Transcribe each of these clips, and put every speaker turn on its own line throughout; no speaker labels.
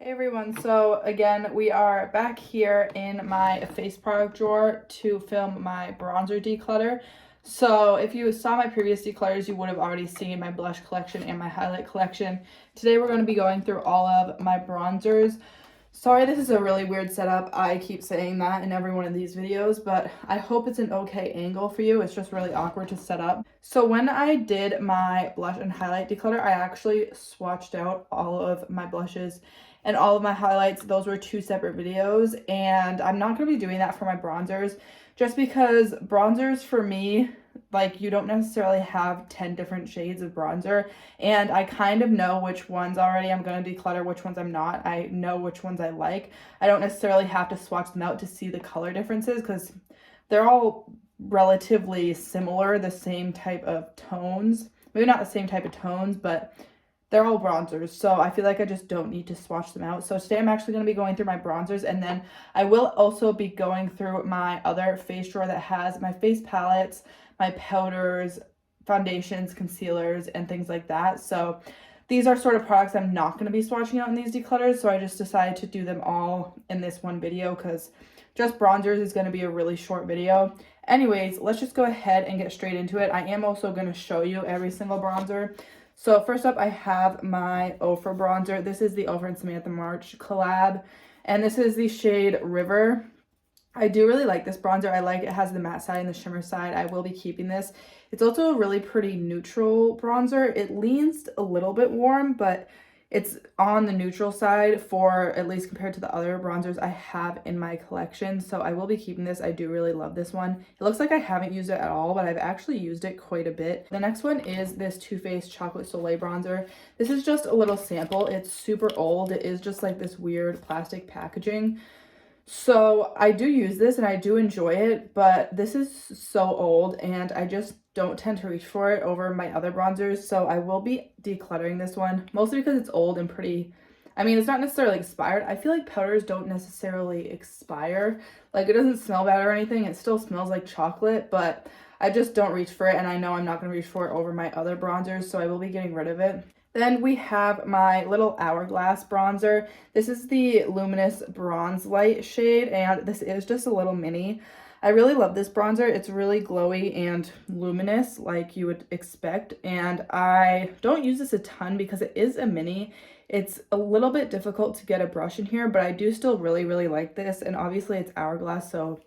Hey everyone, so again, we are back here in my face product drawer to film my bronzer declutter. So if you saw my previous declutters, you would have already seen my blush collection and my highlight collection. Today we're going to be going through all of my bronzers. Sorry, this is a really weird setup. I keep saying that in every one of these videos, but I hope it's an okay angle for you. It's just really awkward to set up. So when I did my blush and highlight declutter, I actually swatched out all of my blushes and all of my highlights. Those were two separate videos, and I'm not going to be doing that for my bronzers just because bronzers for me, like, you don't necessarily have 10 different shades of bronzer, and I kind of know which ones already I'm going to declutter, which ones I'm not. I know which ones I like. I don't necessarily have to swatch them out to see the color differences because they're all relatively similar, the same type of tones. Maybe not the same type of tones, but they're all bronzers, so I feel like I just don't need to swatch them out. So today I'm actually going to be going through my bronzers, and then I will also be going through my other face drawer that has my face palettes, my powders, foundations, concealers, and things like that. So these are sort of products I'm not going to be swatching out in these declutters, so I just decided to do them all in this one video because just bronzers is going to be a really short video. Anyways, let's just go ahead and get straight into it. I am also going to show you every single bronzer. So first up, I have my Ofra bronzer. This is the Ofra and Samantha March collab, and this is the shade River. I do really like this bronzer. I like it has the matte side and the shimmer side. I will be keeping this. It's also a really pretty neutral bronzer. It leans a little bit warm, but it's on the neutral side for at least compared to the other bronzers I have in my collection. So I will be keeping this. I do really love this one. It looks like I haven't used it at all, but I've actually used it quite a bit. The next one is this Too Faced Chocolate Soleil bronzer. This is just a little sample. It's super old. It is just like this weird plastic packaging. So I do use this and I do enjoy it, but this is so old and I just don't tend to reach for it over my other bronzers. So I will be decluttering this one, mostly because it's old and pretty, I mean, it's not necessarily expired. I feel like powders don't necessarily expire. Like, it doesn't smell bad or anything. It still smells like chocolate, but I just don't reach for it. And I know I'm not going to reach for it over my other bronzers, so I will be getting rid of it. Then we have my little Hourglass bronzer. This is the Luminous Bronze Light shade, and this is just a little mini. I really love this bronzer. It's really glowy and luminous like you would expect, and I don't use this a ton because it is a mini. It's a little bit difficult to get a brush in here, but I do still really like this, and obviously it's Hourglass, so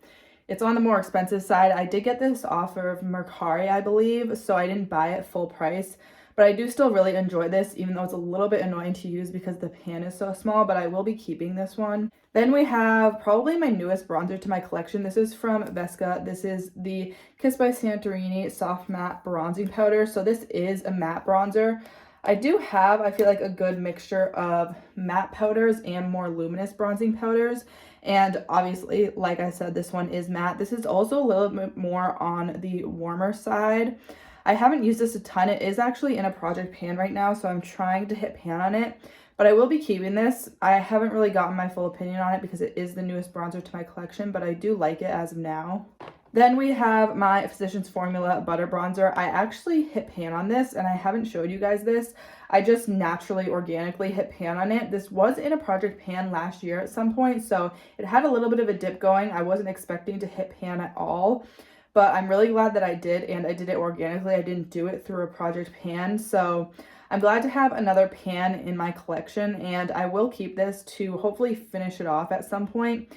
it's on the more expensive side. I did get this off of Mercari, I believe, so I didn't buy it full price. But I do still really enjoy this, even though it's a little bit annoying to use because the pan is so small, but I will be keeping this one. Then we have probably my newest bronzer to my collection. This is from Vesca. This is the Kiss by Santorini Soft Matte Bronzing Powder. So this is a matte bronzer. I do have, I feel like, a good mixture of matte powders and more luminous bronzing powders. And obviously, like I said, this one is matte. This is also a little bit more on the warmer side. I haven't used this a ton. It is actually in a project pan right now, so I'm trying to hit pan on it, but I will be keeping this. I haven't really gotten my full opinion on it because it is the newest bronzer to my collection, but I do like it as of now. Then we have my Physicians Formula Butter Bronzer. I actually hit pan on this, and I haven't showed you guys this. I just naturally, organically hit pan on it. This was in a project pan last year at some point, so it had a little bit of a dip going. I wasn't expecting to hit pan at all, but I'm really glad that I did, and I did it organically. I didn't do it through a project pan, so I'm glad to have another pan in my collection, and I will keep this to hopefully finish it off at some point.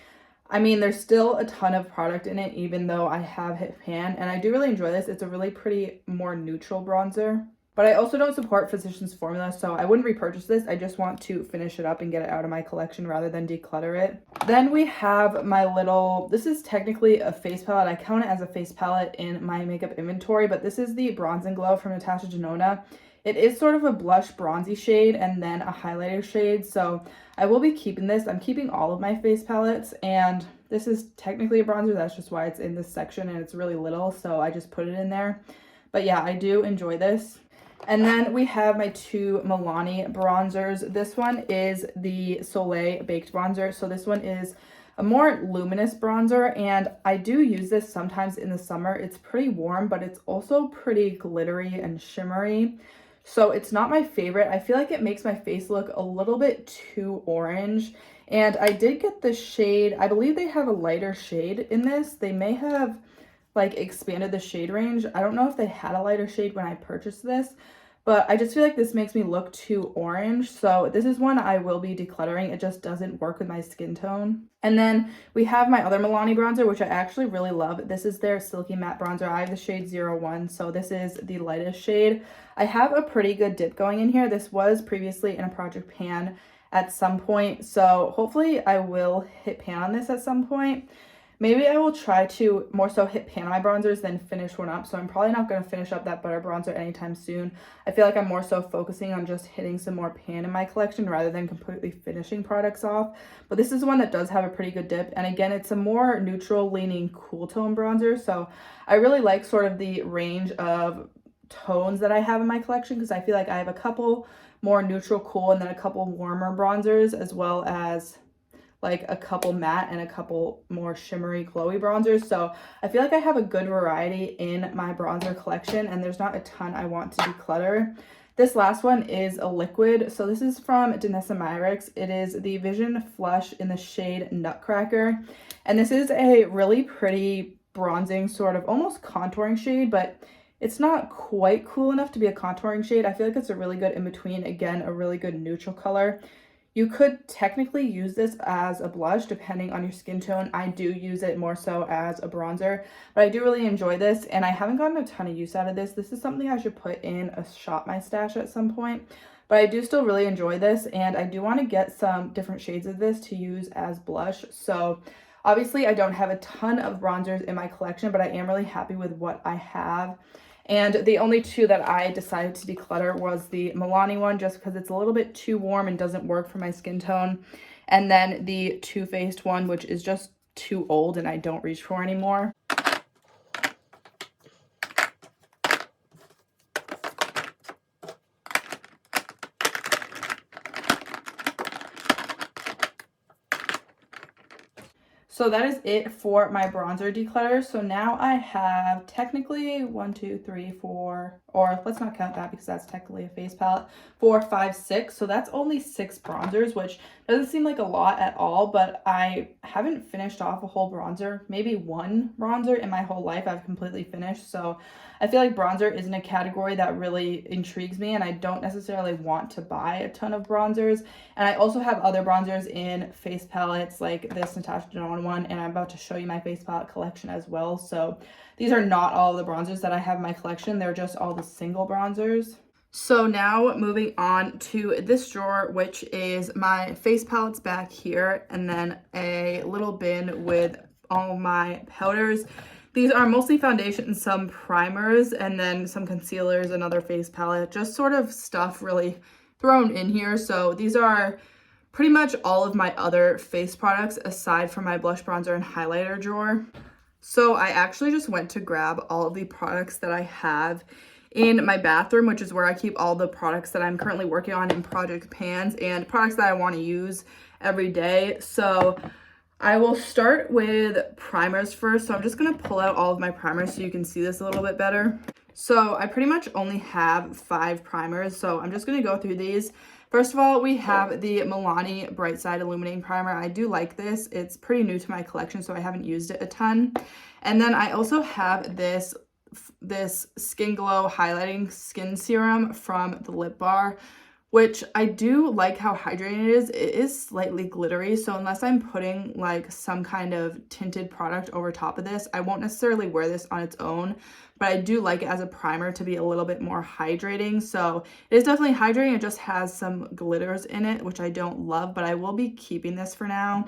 I mean, there's still a ton of product in it, even though I have hit pan, and I do really enjoy this. It's a really pretty, more neutral bronzer. But I also don't support Physicians Formula, so I wouldn't repurchase this. I just want to finish it up and get it out of my collection rather than declutter it. Then we have my little, this is technically a face palette. I count it as a face palette in my makeup inventory, but this is the Bronze and Glow from Natasha Denona. It is sort of a blush bronzy shade and then a highlighter shade, so I will be keeping this. I'm keeping all of my face palettes, and this is technically a bronzer. That's just why it's in this section, and it's really little, so I just put it in there. But yeah, I do enjoy this. And then we have my two Milani bronzers. This one is the Soleil Baked Bronzer. So this one is a more luminous bronzer, and I do use this sometimes in the summer. It's pretty warm, but it's also pretty glittery and shimmery. So it's not my favorite. I feel like it makes my face look a little bit too orange. And I did get the shade, I believe they have a lighter shade in this. They may have like expanded the shade range. I don't know if they had a lighter shade when I purchased this, but I just feel like this makes me look too orange. So this is one I will be decluttering. It just doesn't work with my skin tone. And then we have my other Milani bronzer, which I actually really love. This is their Silky Matte Bronzer. I have the shade 01, so this is the lightest shade. I have a pretty good dip going in here. This was previously in a project pan at some point, so hopefully I will hit pan on this at some point. Maybe I will try to more so hit pan on my bronzers than finish one up. So I'm probably not going to finish up that butter bronzer anytime soon. I feel like I'm more so focusing on just hitting some more pan in my collection rather than completely finishing products off. But this is one that does have a pretty good dip. And again, it's a more neutral leaning cool tone bronzer. So I really like sort of the range of tones that I have in my collection, because I feel like I have a couple more neutral cool and then a couple warmer bronzers, as well as like a couple matte and a couple more shimmery glowy bronzers. So I feel like I have a good variety in my bronzer collection, and there's not a ton I want to declutter. This last one is a liquid. So this is from Danessa Myricks. It is the Vision Flush in the shade Nutcracker. And this is a really pretty bronzing sort of almost contouring shade, but it's not quite cool enough to be a contouring shade. I feel like it's a really good in-between. Again, a really good neutral color. You could technically use this as a blush depending on your skin tone. I do use it more so as a bronzer, but I do really enjoy this, and I haven't gotten a ton of use out of this. This is something I should put in a Shop My Stash at some point, but I do still really enjoy this, and I do want to get some different shades of this to use as blush. So obviously I don't have a ton of bronzers in my collection, but I am really happy with what I have. And the only two that I decided to declutter was the Milani one, just because it's a little bit too warm and doesn't work for my skin tone. And then the Too Faced one, which is just too old and I don't reach for anymore. So that is it for my bronzer declutter. So now I have technically 1, 2, 3, 4, or let's not count that because that's technically a face palette, 4, 5, 6. So that's only 6 bronzers, which doesn't seem like a lot at all, but I haven't finished off a whole bronzer. Maybe one bronzer in my whole life I've completely finished. So I feel like bronzer isn't a category that really intrigues me, and I don't necessarily want to buy a ton of bronzers. And I also have other bronzers in face palettes like this Natasha Denona one, and I'm about to show you my face palette collection as well. So these are not all the bronzers that I have in my collection. They're just all the single bronzers. So now moving on to this drawer, which is my face palettes back here, and then a little bin with all my powders. These are mostly foundations, some primers, and then some concealers, another face palette, just sort of stuff really thrown in here. So these are pretty much all of my other face products aside from my blush, bronzer, and highlighter drawer. So I actually just went to grab all of the products that I have in my bathroom, which is where I keep all the products that I'm currently working on in project pans and products that I want to use every day. So I will start with primers first. So I'm just going to pull out all of my primers so you can see this a little bit better. So I pretty much only have 5 primers. So I'm just going to go through these. First of all, we have the Milani Bright Side Illuminating Primer. I do like this. It's pretty new to my collection, so I haven't used it a ton. And then I also have this Skin Glow Highlighting Skin Serum from the Lip Bar, which I do like how hydrating it is. It is slightly glittery, so unless I'm putting like some kind of tinted product over top of this, I won't necessarily wear this on its own, but I do like it as a primer to be a little bit more hydrating. So it is definitely hydrating. It just has some glitters in it, which I don't love, but I will be keeping this for now.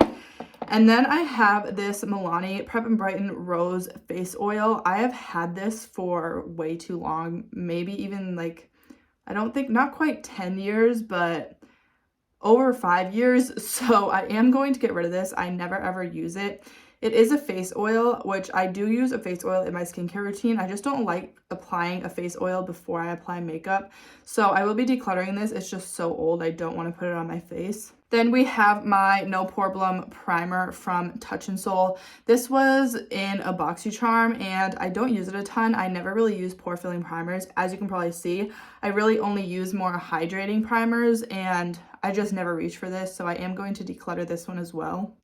And then I have this Milani Prep and Brighten Rose Face Oil. I have had this for way too long, maybe even like, I don't think, not quite 10 years, but over 5 years. So I am going to get rid of this. I never ever use it. It is a face oil, which I do use a face oil in my skincare routine. I just don't like applying a face oil before I apply makeup. So I will be decluttering this. It's just so old. I don't want to put it on my face. Then we have my No Problem primer from Touch in Sol. This was in a BoxyCharm and I don't use it a ton. I never really use pore filling primers. As you can probably see, I really only use more hydrating primers and I just never reach for this. So I am going to declutter this one as well.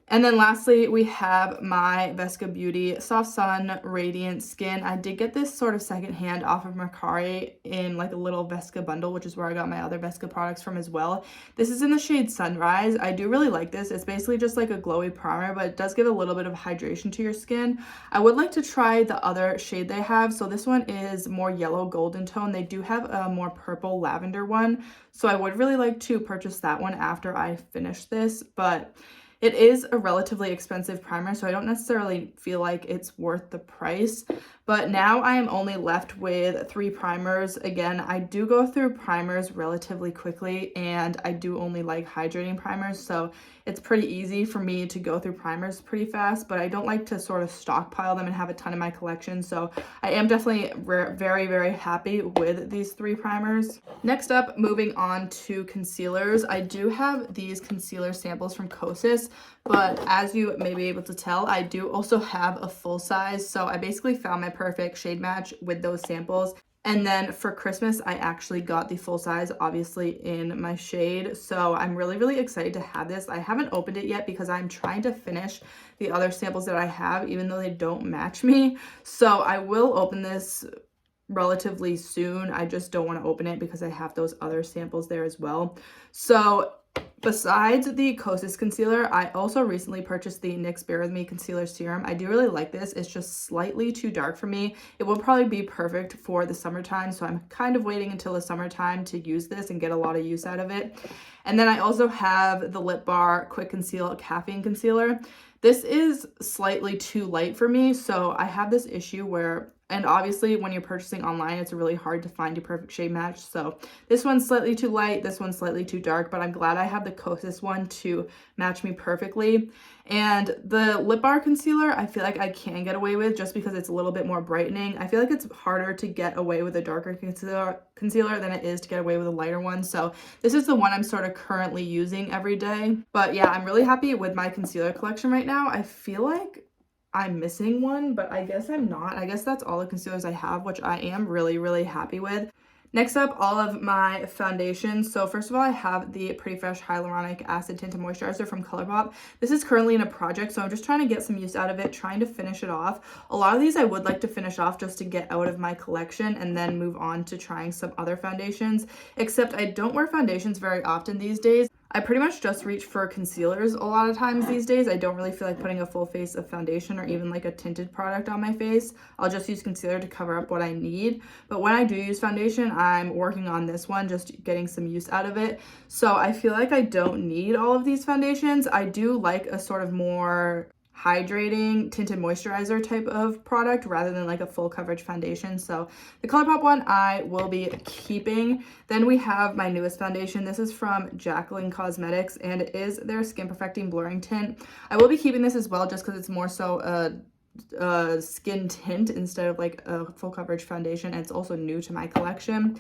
And then lastly, we have my Vesca Beauty Soft Sun Radiant Skin. I did get this sort of secondhand off of Mercari in like a little Vesca bundle, which is where I got my other Vesca products from as well. This is in the shade Sunrise. I do really like this. It's basically just like a glowy primer, but it does give a little bit of hydration to your skin. I would like to try the other shade they have. So this one is more yellow golden tone. They do have a more purple lavender one. So I would really like to purchase that one after I finish this, but it is a relatively expensive primer, so I don't necessarily feel like it's worth the price. But now I am only left with 3 primers. Again, I do go through primers relatively quickly, and I do only like hydrating primers, so it's pretty easy for me to go through primers pretty fast, but I don't like to sort of stockpile them and have a ton in my collection. So I am definitely very, very happy with these 3 primers. Next up, moving on to concealers. I do have these concealer samples from Kosas, but as you may be able to tell, I do also have a full size. So I basically found my perfect shade match with those samples. And then for Christmas, I actually got the full size, obviously in my shade. So I'm really, really excited to have this. I haven't opened it yet because I'm trying to finish the other samples that I have, even though they don't match me. So I will open this relatively soon. I just don't want to open it because I have those other samples there as well. So besides the Kosas concealer, I also recently purchased the NYX Bare With Me Concealer Serum. I do really like this. It's just slightly too dark for me. It will probably be perfect for the summertime, so I'm kind of waiting until the summertime to use this and get a lot of use out of it. And then I also have the Lip Bar Quick Conceal Caffeine Concealer. This is slightly too light for me, so I have this issue where, and obviously when you're purchasing online, it's really hard to find your perfect shade match. So this one's slightly too light, this one's slightly too dark, but I'm glad I have the Kosas one to match me perfectly. And the Lip Bar Concealer, I feel like I can get away with just because it's a little bit more brightening. I feel like it's harder to get away with a darker concealer than it is to get away with a lighter one. So this is the one I'm sort of currently using every day. But yeah, I'm really happy with my concealer collection right now. I feel like I'm missing one, but I guess I'm not. I guess that's all the concealers I have, which I am really, really happy with. Next up, all of my foundations. So first of all, I have the Pretty Fresh Hyaluronic Acid Tinted Moisturizer from ColourPop. This is currently in a project, so I'm just trying to get some use out of it, trying to finish it off. A lot of these I would like to finish off just to get out of my collection and then move on to trying some other foundations, except I don't wear foundations very often these days. I pretty much just reach for concealers a lot of times these days. I don't really feel like putting a full face of foundation or even like a tinted product on my face. I'll just use concealer to cover up what I need. But when I do use foundation, I'm working on this one, just getting some use out of it. So I feel like I don't need all of these foundations. I do like a sort of more hydrating tinted moisturizer type of product rather than like a full coverage foundation. So the ColourPop one I will be keeping. Then we have my newest foundation. This is from Jacqueline Cosmetics and it is their Skin Perfecting Blurring Tint. I will be keeping this as well just because it's more so a skin tint instead of like a full coverage foundation, and it's also new to my collection.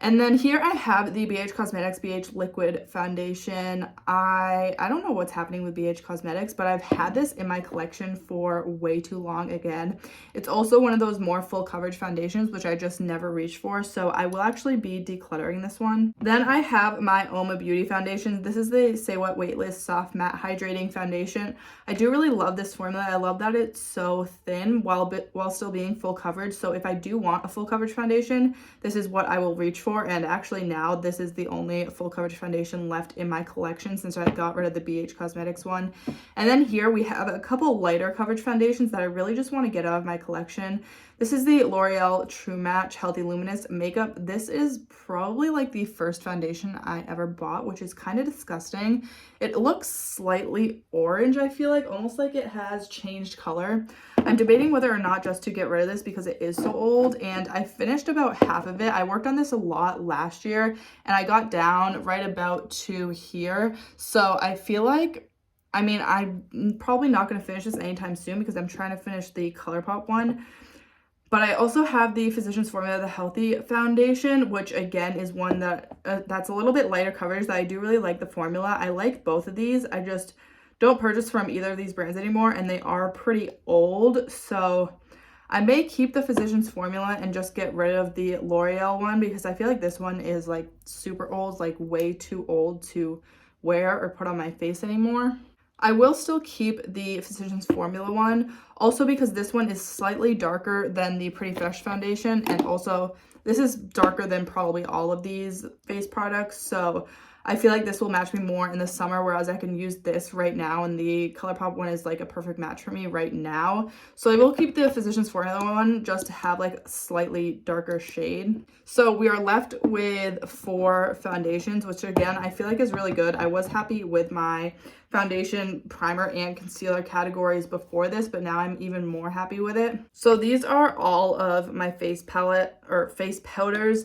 And then here I have the BH Cosmetics BH Liquid Foundation. I don't know what's happening with BH Cosmetics, but I've had this in my collection for way too long again. It's also one of those more full coverage foundations, which I just never reach for. So I will actually be decluttering this one. Then I have my Oma Beauty Foundation. This is the Say What Weightless Soft Matte Hydrating Foundation. I do really love this formula. I love that it's so thin while still being full coverage. So if I do want a full coverage foundation, this is what I will reach for. And actually now this is the only full coverage foundation left in my collection since I got rid of the BH Cosmetics one. And then here we have a couple lighter coverage foundations that I really just want to get out of my collection. This is the L'Oreal True Match Healthy Luminous Makeup. This is probably like the first foundation I ever bought, which is kind of disgusting. It looks slightly orange, I feel like, almost like it has changed color. I'm debating whether or not just to get rid of this because it is so old, and I finished about half of it. I worked on this a lot last year and I got down right about to here. So I feel like, I mean, I'm probably not going to finish this anytime soon because I'm trying to finish the ColourPop one. But I also have the Physicians Formula, the Healthy Foundation, which again is one that that's a little bit lighter coverage that I do really like the formula. I like both of these. I just don't purchase from either of these brands anymore, and they are pretty old. So I may keep the Physicians Formula and just get rid of the L'Oreal one because I feel like this one is like super old, like way too old to wear or put on my face anymore. I will still keep the Physicians Formula one, also because this one is slightly darker than the Pretty Fresh foundation, and also this is darker than probably all of these face products, so I feel like this will match me more in the summer, whereas I can use this right now, and the ColourPop one is like a perfect match for me right now. So I will keep the Physicians Formula one just to have like a slightly darker shade. So we are left with 4 foundations, which again, I feel like is really good. I was happy with my foundation, primer, and concealer categories before this, but now I'm even more happy with it. So these are all of my face palette or face powders.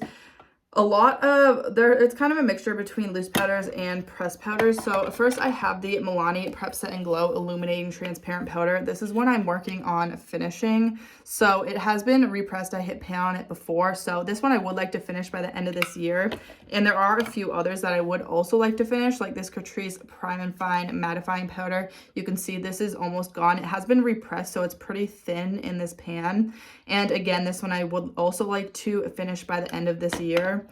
A lot of it's kind of a mixture between loose powders and pressed powders. So first I have the Milani Prep Set and Glow Illuminating Transparent Powder. This is one I'm working on finishing. So it has been repressed. I hit pan on it before. So this one I would like to finish by the end of this year. And there are a few others that I would also like to finish, like this Catrice Prime and Fine Mattifying Powder. You can see this is almost gone. It has been repressed, so it's pretty thin in this pan. And again, this one I would also like to finish by the end of this year.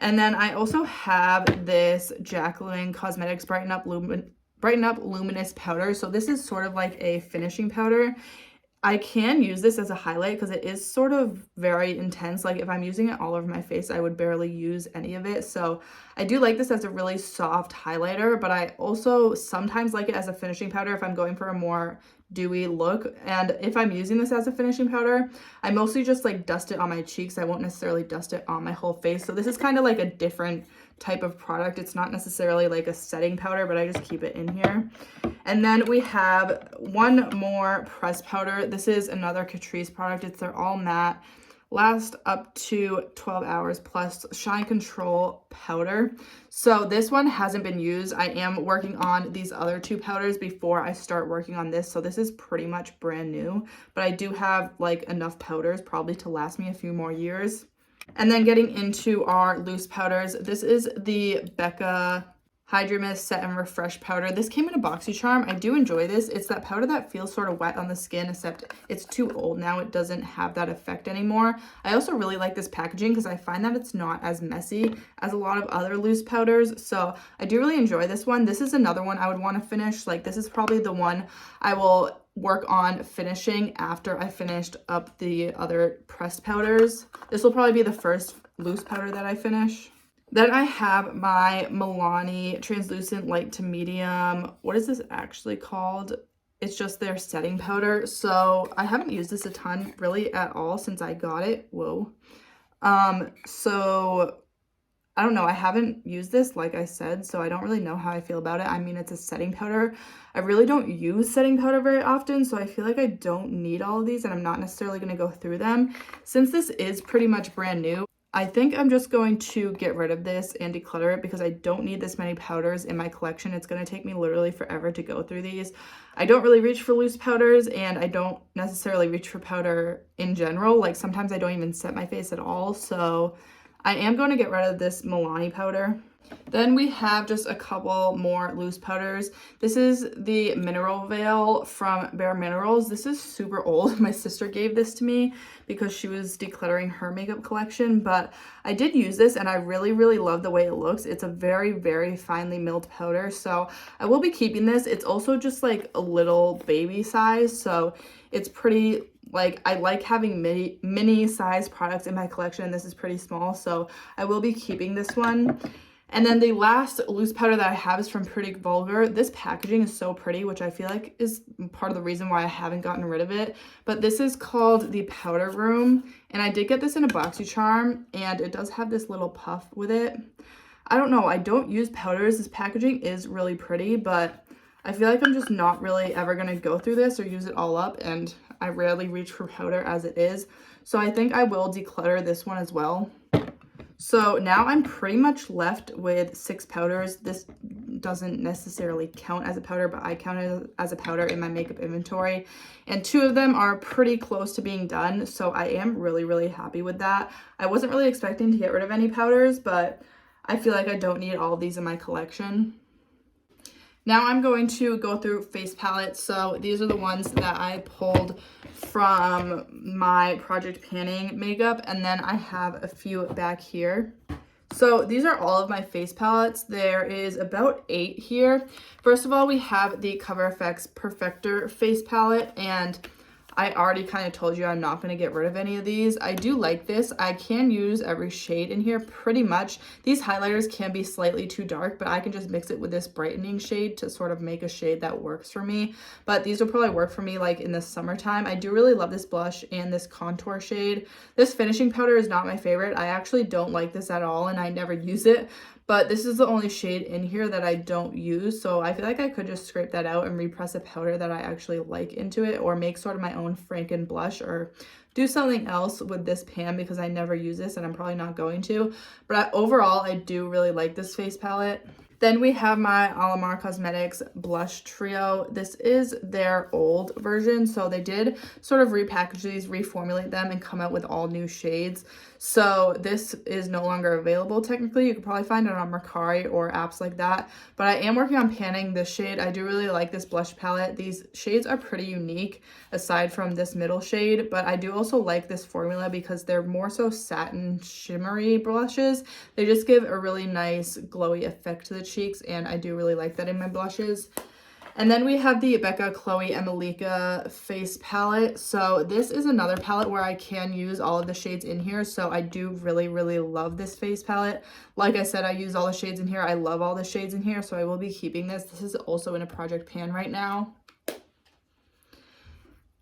And then I also have this Jaclyn Cosmetics Brighten Up Luminous Powder. So this is sort of like a finishing powder. I can use this as a highlight because it is sort of very intense. Like if I'm using it all over my face, I would barely use any of it. So I do like this as a really soft highlighter, but I also sometimes like it as a finishing powder if I'm going for a more dewy look. And if I'm using this as a finishing powder, I mostly just like dust it on my cheeks. I won't necessarily dust it on my whole face. So this is kind of like a different type of product. It's not necessarily like a setting powder, but I just keep it in here. And then we have one more pressed powder. This is another Catrice product. They're all matte, last up to 12 hours, plus shine control powder. So this one hasn't been used. I am working on these other 2 powders before I start working on this. So this is pretty much brand new, but I do have like enough powders probably to last me a few more years. And then getting into our loose powders, this is the Becca Hydra Mist Set and Refresh Powder. This came in a BoxyCharm. I do enjoy this. It's that powder that feels sort of wet on the skin, except it's too old now. It doesn't have that effect anymore. I also really like this packaging because I find that it's not as messy as a lot of other loose powders. So I do really enjoy this one. This is another one I would want to finish. Like this is probably the one I will work on finishing after I finished up the other pressed powders. This will probably be the first loose powder that I finish. Then I have my Milani Translucent Light to Medium. What is this actually called? It's just their setting powder. So I haven't used this a ton really at all since I got it. Whoa. So I don't know. I haven't used this, like I said, so I don't really know how I feel about it. I mean, it's a setting powder. I really don't use setting powder very often, so I feel like I don't need all of these, and I'm not necessarily going to go through them. Since this is pretty much brand new, I think I'm just going to get rid of this and declutter it because I don't need this many powders in my collection. It's going to take me literally forever to go through these. I don't really reach for loose powders, and I don't necessarily reach for powder in general. Like sometimes I don't even set my face at all, so I am going to get rid of this Milani powder. Then we have just a couple more loose powders. This is the Mineral Veil from Bare Minerals. This is super old. My sister gave this to me because she was decluttering her makeup collection, but I did use this and I really, really love the way it looks. It's a very, very finely milled powder, so I will be keeping this. It's also just like a little baby size, so it's pretty, like, I like having mini size products in my collection, and this is pretty small, so I will be keeping this one. And then the last loose powder that I have is from Pretty Vulgar. This packaging is so pretty, which I feel like is part of the reason why I haven't gotten rid of it. But this is called the Powder Room, and I did get this in a BoxyCharm, and it does have this little puff with it. I don't know, I don't use powders. This packaging is really pretty, but I feel like I'm just not really ever going to go through this or use it all up, and I rarely reach for powder as it is. So I think I will declutter this one as well. So now I'm pretty much left with 6 powders. doesn't necessarily count as a powder, but I count it as a powder in my makeup inventory. And 2 of them are pretty close to being done, so I am really, really happy with that. I wasn't really expecting to get rid of any powders, but I feel like I don't need all of these in my collection. Now I'm going to go through face palettes. So these are the ones that I pulled from my Project Panning makeup, and then I have a few back here. So these are all of my face palettes. There is about 8 here. First of all, we have the Cover FX Perfector face palette, and I already kind of told you I'm not going to get rid of any of these. I do like this. I can use every shade in here pretty much. These highlighters can be slightly too dark, but I can just mix it with this brightening shade to sort of make a shade that works for me. But these will probably work for me like in the summertime. I do really love this blush and this contour shade. This finishing powder is not my favorite. I actually don't like this at all, and I never use it. But this is the only shade in here that I don't use, so I feel like I could just scrape that out and repress a powder that I actually like into it, or make sort of my own Franken blush, or do something else with this pan because I never use this and I'm probably not going to. But overall, I do really like this face palette. Then we have my Alamar Cosmetics blush trio. This is their old version, so they did sort of repackage these, reformulate them, and come out with all new shades. So this is no longer available technically. You could probably find it on Mercari or apps like that. But I am working on panning this shade. I do really like this blush palette. These shades are pretty unique aside from this middle shade, but I do also like this formula because they're more so satin shimmery blushes. They just give a really nice glowy effect to the cheeks, and I do really like that in my blushes. And then we have the Becca Chloe and Malika face palette. So this is another palette where I can use all of the shades in here. So I do really, really love this face palette. Like I said, I use all the shades in here. I love all the shades in here, so I will be keeping this. This is also in a Project Pan right now.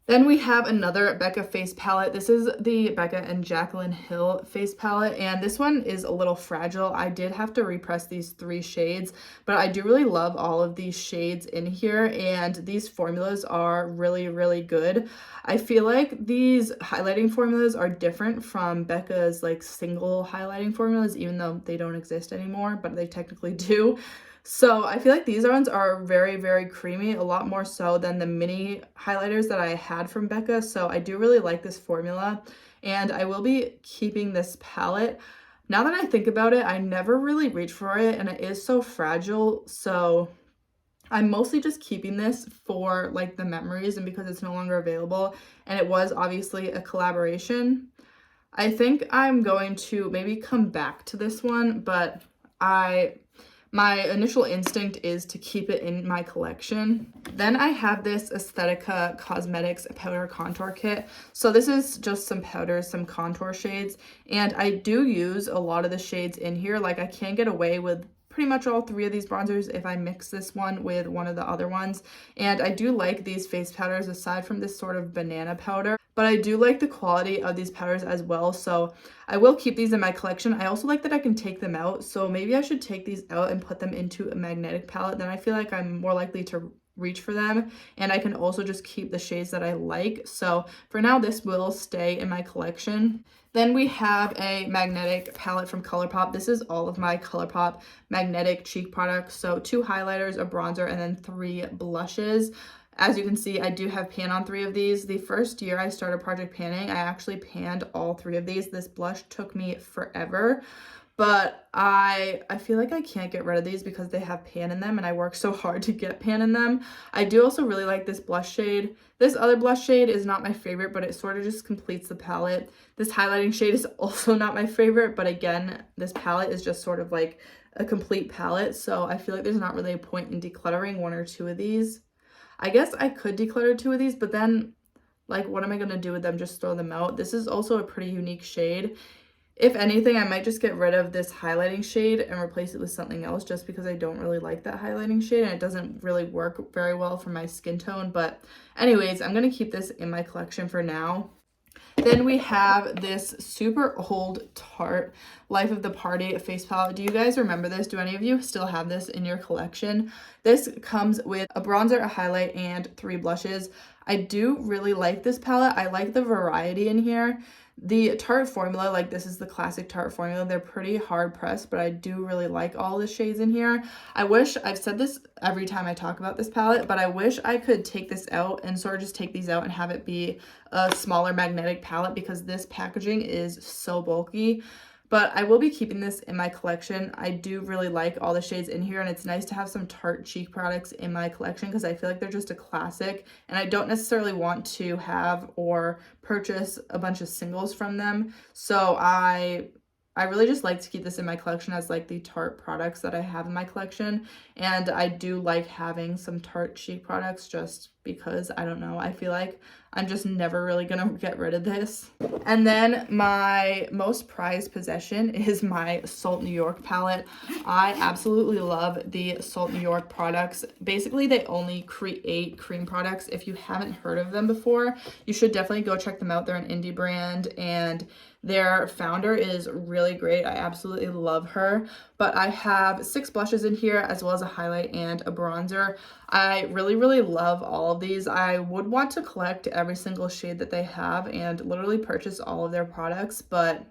Then we have another Becca face palette. This is the Becca and Jaclyn Hill face palette, and this one is a little fragile. I did have to repress these 3 shades, but I do really love all of these shades in here, and these formulas are really, really good. I feel like these highlighting formulas are different from Becca's like single highlighting formulas, even though they don't exist anymore, but they technically do. So I feel like these ones are very, very creamy, a lot more so than the mini highlighters that I had from Becca. So I do really like this formula, and I will be keeping this palette. Now that I think about it, I never really reach for it, and it is so fragile. So I'm mostly just keeping this for like the memories and because it's no longer available, and it was obviously a collaboration. I think I'm going to maybe come back to this one, but my initial instinct is to keep it in my collection. Then I have this Aesthetica Cosmetics Powder Contour Kit. So this is just some powders, some contour shades, and I do use a lot of the shades in here. Like I can get away with pretty much all 3 of these bronzers if I mix this one with one of the other ones. And I do like these face powders aside from this sort of banana powder, but I do like the quality of these powders as well, so I will keep these in my collection. I also like that I can take them out, so maybe I should take these out and put them into a magnetic palette. Then I feel like I'm more likely to reach for them, and I can also just keep the shades that I like. So for now, this will stay in my collection. Then we have a magnetic palette from ColourPop. This is all of my ColourPop magnetic cheek products. So 2 highlighters, a bronzer, and then 3 blushes. As you can see, I do have pan on 3 of these. The first year I started Project Panning, I actually panned all 3 of these. This blush took me forever, but I feel like I can't get rid of these because they have pan in them, and I work so hard to get pan in them. I do also really like this blush shade. This other blush shade is not my favorite, but it sort of just completes the palette. This highlighting shade is also not my favorite, but again, this palette is just sort of like a complete palette, so I feel like there's not really a point in decluttering 1 or 2 of these. I guess I could declutter 2 of these, but then, like, what am I going to do with them? Just throw them out? This is also a pretty unique shade. If anything, I might just get rid of this highlighting shade and replace it with something else, just because I don't really like that highlighting shade, and it doesn't really work very well for my skin tone. But anyways, I'm going to keep this in my collection for now. Then we have this super old Tarte Life of the Party face palette. Do you guys remember this? Do any of you still have this in your collection? This comes with a bronzer, a highlight, and 3 blushes. I do really like this palette. I like the variety in here. The Tarte formula, like this is the classic Tarte formula, they're pretty hard pressed, but I do really like all the shades in here. I wish, I've said this every time I talk about this palette, but I wish I could take this out and sort of just take these out and have it be a smaller magnetic palette, because this packaging is so bulky. But I will be keeping this in my collection. I do really like all the shades in here, and it's nice to have some Tarte cheek products in my collection because I feel like they're just a classic, and I don't necessarily want to have or purchase a bunch of singles from them. So I really just like to keep this in my collection as like the Tarte products that I have in my collection. And I do like having some Tarte cheek products just because, I don't know, I feel like I'm just never really gonna get rid of this. And then my most prized possession is my Salt New York palette. I absolutely love the Salt New York products. Basically, they only create cream products. If you haven't heard of them before, you should definitely go check them out. They're an indie brand, and their founder is really great. I absolutely love her. But I have 6 blushes in here, as well as a highlight and a bronzer. I really, really love all of these. I would want to collect every single shade that they have and literally purchase all of their products, but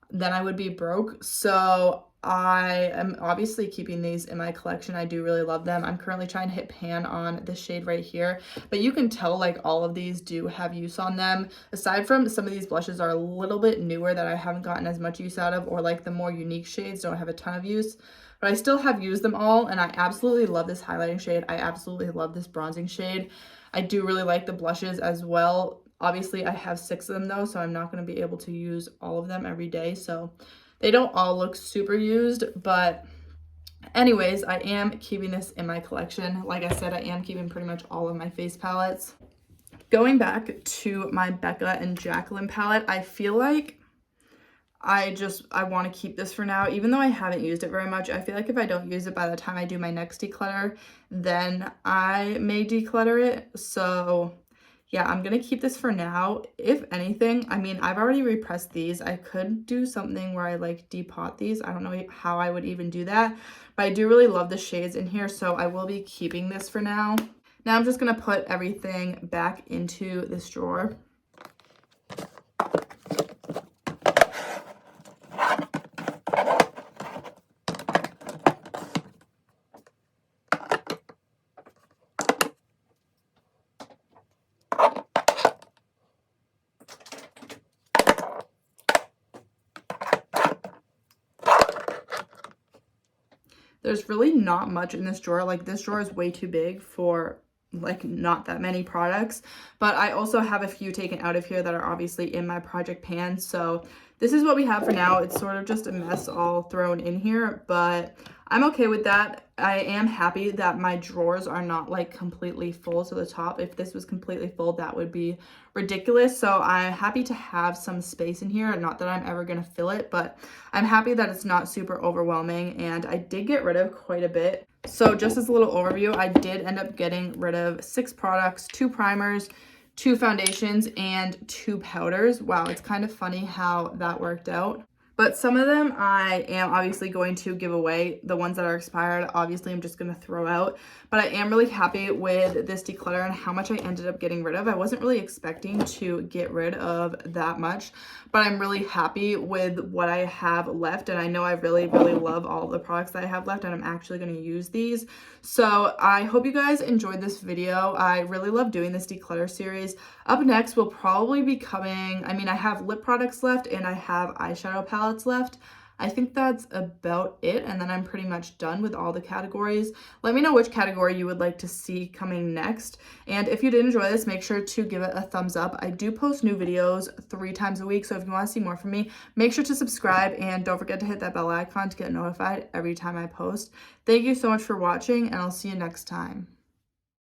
then I would be broke. So I am obviously keeping these in my collection. I do really love them. I'm currently trying to hit pan on this shade right here, but you can tell like all of these do have use on them. Aside from some of these blushes are a little bit newer that I haven't gotten as much use out of, or like the more unique shades don't have a ton of use, but I still have used them all, and I absolutely love this highlighting shade. I absolutely love this bronzing shade. I do really like the blushes as well. Obviously, I have 6 of them though, so I'm not going to be able to use all of them every day, so they don't all look super used. But anyways, I am keeping this in my collection. Like I said, I am keeping pretty much all of my face palettes. Going back to my Becca and Jacqueline palette, I feel like I want to keep this for now, even though I haven't used it very much. I feel like if I don't use it by the time I do my next declutter, then I may declutter it. So yeah, I'm going to keep this for now. If anything, I mean, I've already repressed these. I could do something where I like depot these. I don't know how I would even do that, but I do really love the shades in here. So I will be keeping this for now. Now I'm just going to put everything back into this drawer. There's really not much in this drawer. Like this drawer is way too big for like not that many products, but I also have a few taken out of here that are obviously in my project pan. So this is what we have for now. It's sort of just a mess all thrown in here, but I'm okay with that. I am happy that my drawers are not like completely full to the top. If this was completely full, that would be ridiculous. So I'm happy to have some space in here. Not that I'm ever going to fill it, but I'm happy that it's not super overwhelming. And I did get rid of quite a bit. So just as a little overview, I did end up getting rid of 6 products, 2 primers, 2 foundations, and 2 powders. Wow, it's kind of funny how that worked out. But some of them I am obviously going to give away. The ones that are expired, obviously I'm just going to throw out. But I am really happy with this declutter and how much I ended up getting rid of. I wasn't really expecting to get rid of that much, but I'm really happy with what I have left. And I know I really, really love all the products that I have left, and I'm actually going to use these. So I hope you guys enjoyed this video. I really love doing this declutter series. Up next will probably be coming, I mean, I have lip products left and I have eyeshadow palettes left. I think that's about it, and then I'm pretty much done with all the categories. Let me know which category you would like to see coming next, and if you did enjoy this, make sure to give it a thumbs up. I do post new videos 3 times a week, so if you want to see more from me, make sure to subscribe, and don't forget to hit that bell icon to get notified every time I post. Thank you so much for watching, and I'll see you next time.